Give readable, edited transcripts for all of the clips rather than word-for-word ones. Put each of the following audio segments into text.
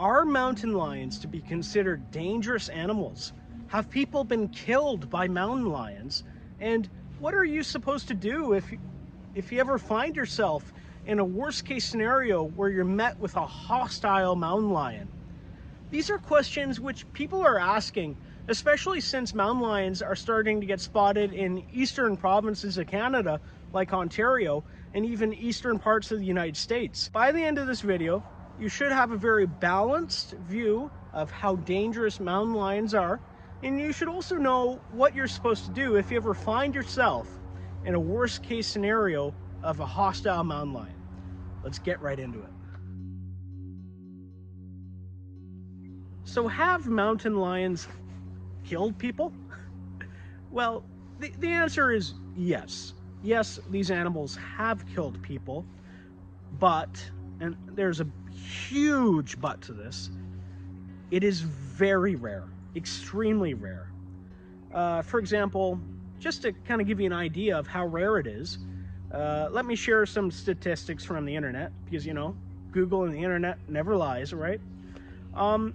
Are mountain lions to be considered dangerous animals? Have people been killed by mountain lions? And what are you supposed to do if you ever find yourself in a worst case scenario where you're met with a hostile mountain lion? These are questions which people are asking, especially since mountain lions are starting to get spotted in eastern provinces of Canada, like Ontario, and even eastern parts of the United States. By the end of this video, you should have a very balanced view of how dangerous mountain lions are, and you should also know what you're supposed to do if you ever find yourself in a worst case scenario of a hostile mountain lion. Let's get right into it. So have mountain lions killed people? Well, the answer is yes. Yes, these animals have killed people, but, and there's a huge but to this, it is very rare, extremely rare. For example, just to kind of give you an idea of how rare it is, let me share some statistics from the internet, because, you know, Google and the internet never lies, right?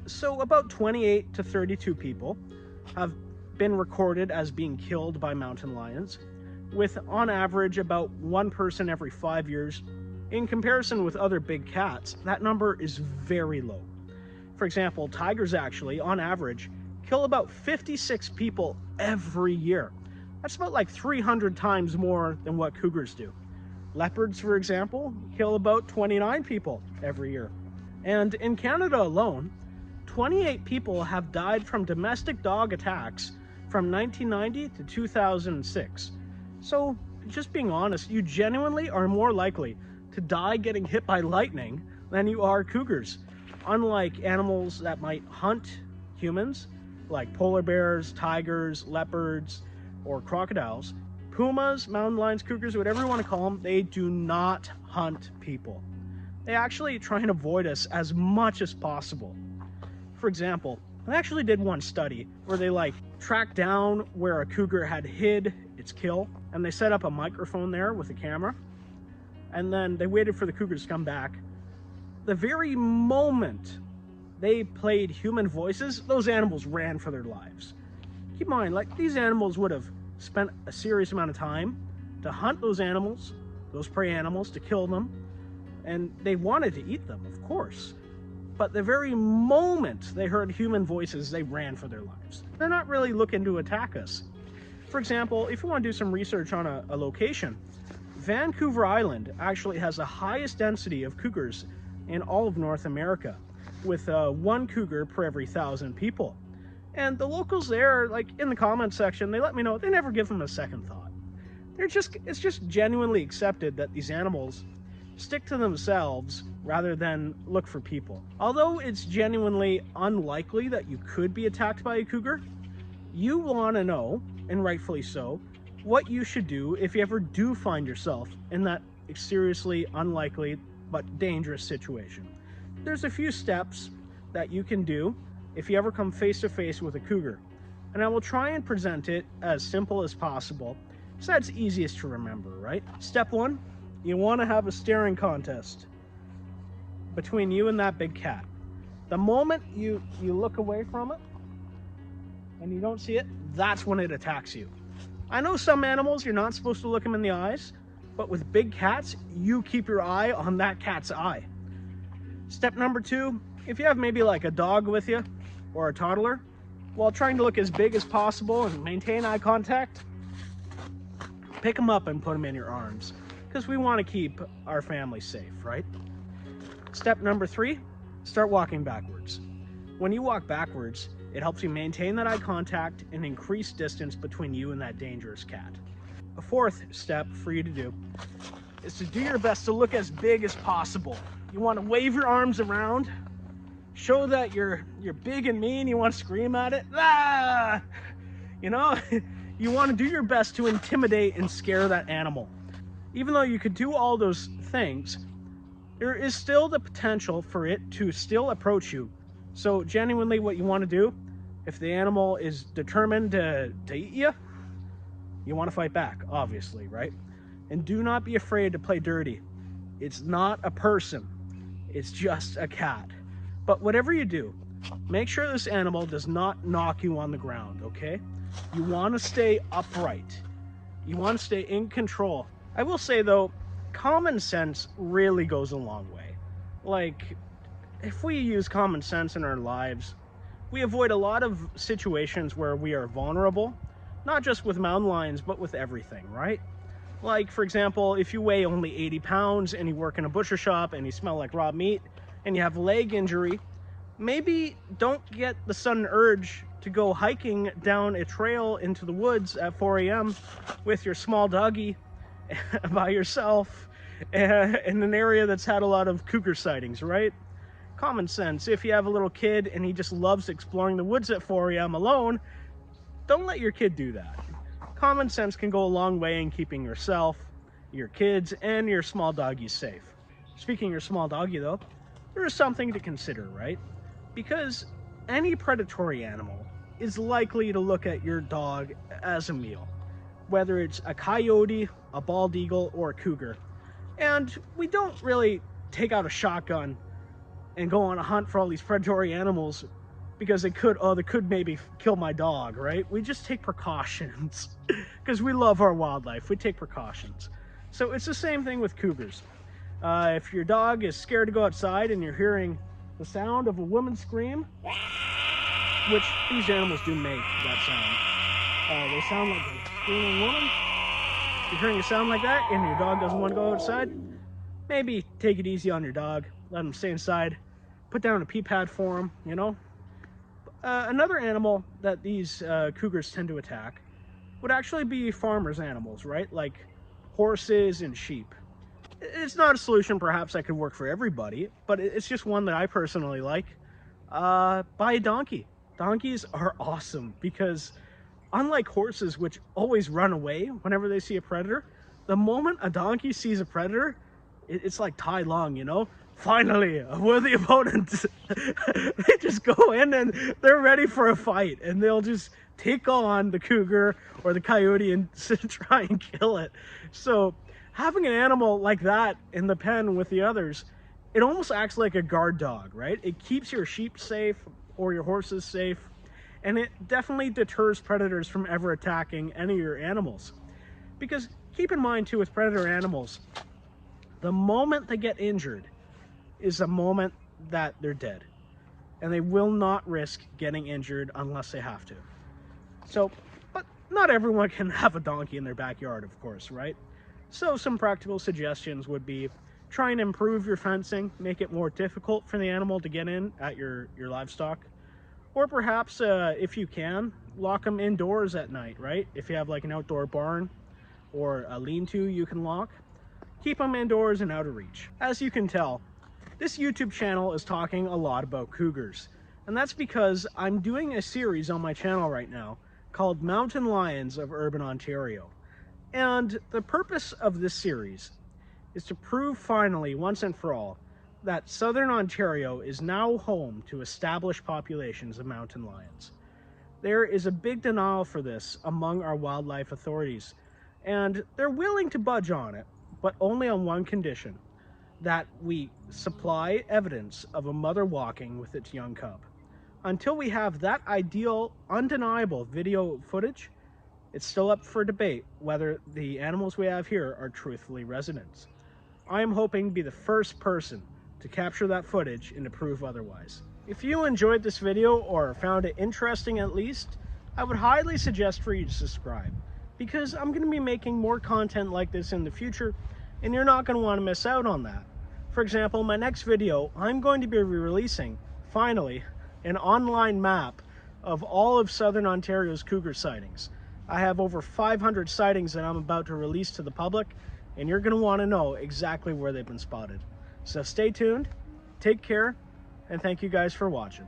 So about 28 to 32 people have been recorded as being killed by mountain lions, with on average about one person every 5 years. In comparison with other big cats, that number is very low. For example, tigers actually, on average, kill about 56 people every year. That's about like 300 times more than what cougars do. Leopards, for example, kill about 29 people every year. And in Canada alone, 28 people have died from domestic dog attacks from 1990 to 2006. So, just being honest, you genuinely are more likely to die getting hit by lightning than you are cougars. Unlike animals that might hunt humans, like polar bears, tigers, leopards, or crocodiles, pumas, mountain lions, cougars, whatever you want to call them, they do not hunt people. They actually try and avoid us as much as possible. For example, I actually did one study where they tracked down where a cougar had hid its kill, and they set up a microphone there with a camera, and then they waited for the cougars to come back. The very moment they played human voices, those animals ran for their lives. Keep in mind, these animals would have spent a serious amount of time to hunt those animals, those prey animals, to kill them, and they wanted to eat them, of course. But the very moment they heard human voices, they ran for their lives. They're not really looking to attack us. For example, if you want to do some research on a location, Vancouver Island actually has the highest density of cougars in all of North America, with one cougar per every 1,000 people. And the locals there, in the comment section, they let me know they never give them a second thought. It's just genuinely accepted that these animals stick to themselves rather than look for people. Although it's genuinely unlikely that you could be attacked by a cougar, you want to know, and rightfully so, what you should do if you ever do find yourself in that seriously unlikely but dangerous situation. There's a few steps that you can do if you ever come face to face with a cougar, and I will try and present it as simple as possible, because that's easiest to remember, right? Step one, you want to have a staring contest between you and that big cat. The moment you look away from it and you don't see it, that's when it attacks you. I know some animals you're not supposed to look them in the eyes, but with big cats, you keep your eye on that cat's eye. Step number two, if you have maybe a dog with you or a toddler, while trying to look as big as possible and maintain eye contact, pick them up and put them in your arms, because we want to keep our family safe, right? Step number three, start walking backwards. When you walk backwards, it helps you maintain that eye contact and increase distance between you and that dangerous cat. A fourth step for you to do is to do your best to look as big as possible. You want to wave your arms around, show that you're big and mean, you want to scream at it. Ah! You know, you want to do your best to intimidate and scare that animal. Even though you could do all those things, there is still the potential for it to still approach you. So genuinely what you want to do, if the animal is determined to eat you, you want to fight back, obviously, right? And do not be afraid to play dirty. It's not a person, it's just a cat. But whatever you do, make sure this animal does not knock you on the ground, okay? You want to stay upright. You want to stay in control. I will say though, common sense really goes a long way. Like, if we use common sense in our lives, we avoid a lot of situations where we are vulnerable, not just with mountain lions, but with everything, right? Like, for example, if you weigh only 80 pounds and you work in a butcher shop and you smell like raw meat and you have a leg injury, maybe don't get the sudden urge to go hiking down a trail into the woods at 4 a.m. with your small doggy by yourself in an area that's had a lot of cougar sightings, right? Common sense. If you have a little kid and he just loves exploring the woods at 4 a.m. alone, don't let your kid do that. Common sense can go a long way in keeping yourself, your kids, and your small doggy safe. Speaking of your small doggy though, there is something to consider, right? Because any predatory animal is likely to look at your dog as a meal, whether it's a coyote, a bald eagle, or a cougar. And we don't really take out a shotgun and go on a hunt for all these predatory animals because they could maybe kill my dog, right? We just take precautions because we love our wildlife. We take precautions. So it's the same thing with cougars. If your dog is scared to go outside and you're hearing the sound of a woman scream, which these animals do make that sound. They sound like a screaming woman. If you're hearing a sound like that and your dog doesn't want to go outside, maybe take it easy on your dog. Let him stay inside. Put down a pee pad for him, you know. Another animal that these cougars tend to attack would actually be farmers' animals, right? Like horses and sheep. It's not a solution perhaps that could work for everybody, but it's just one that I personally like. Buy a donkey. Donkeys are awesome because unlike horses, which always run away whenever they see a predator, the moment a donkey sees a predator, it's like Tai Lung, you know? Finally, a worthy opponent. They just go in and they're ready for a fight, and they'll just take on the cougar or the coyote and try and kill it. So having an animal like that in the pen with the others, it almost acts like a guard dog, right? It keeps your sheep safe or your horses safe, and it definitely deters predators from ever attacking any of your animals. Because keep in mind too, with predator animals, the moment they get injured is the moment that they're dead, and they will not risk getting injured unless they have to. So, but not everyone can have a donkey in their backyard, of course, right? So some practical suggestions would be try and improve your fencing, make it more difficult for the animal to get in at your livestock. Or perhaps, if you can, lock them indoors at night, right? If you have like an outdoor barn or a lean-to you can lock, keep them indoors and out of reach. As you can tell, this YouTube channel is talking a lot about cougars, and that's because I'm doing a series on my channel right now called Mountain Lions of Urban Ontario. And the purpose of this series is to prove finally, once and for all, that Southern Ontario is now home to established populations of mountain lions. There is a big denial for this among our wildlife authorities, and they're willing to budge on it, but only on one condition: that we supply evidence of a mother walking with its young cub. Until we have that ideal, undeniable video footage, it's still up for debate whether the animals we have here are truthfully residents. I am hoping to be the first person to capture that footage and to prove otherwise. If you enjoyed this video or found it interesting at least, I would highly suggest for you to subscribe, because I'm going to be making more content like this in the future, and you're not going to want to miss out on that. For example, my next video, I'm going to be releasing, finally, an online map of all of Southern Ontario's cougar sightings. I have over 500 sightings that I'm about to release to the public, and you're going to want to know exactly where they've been spotted. So stay tuned, take care, and thank you guys for watching.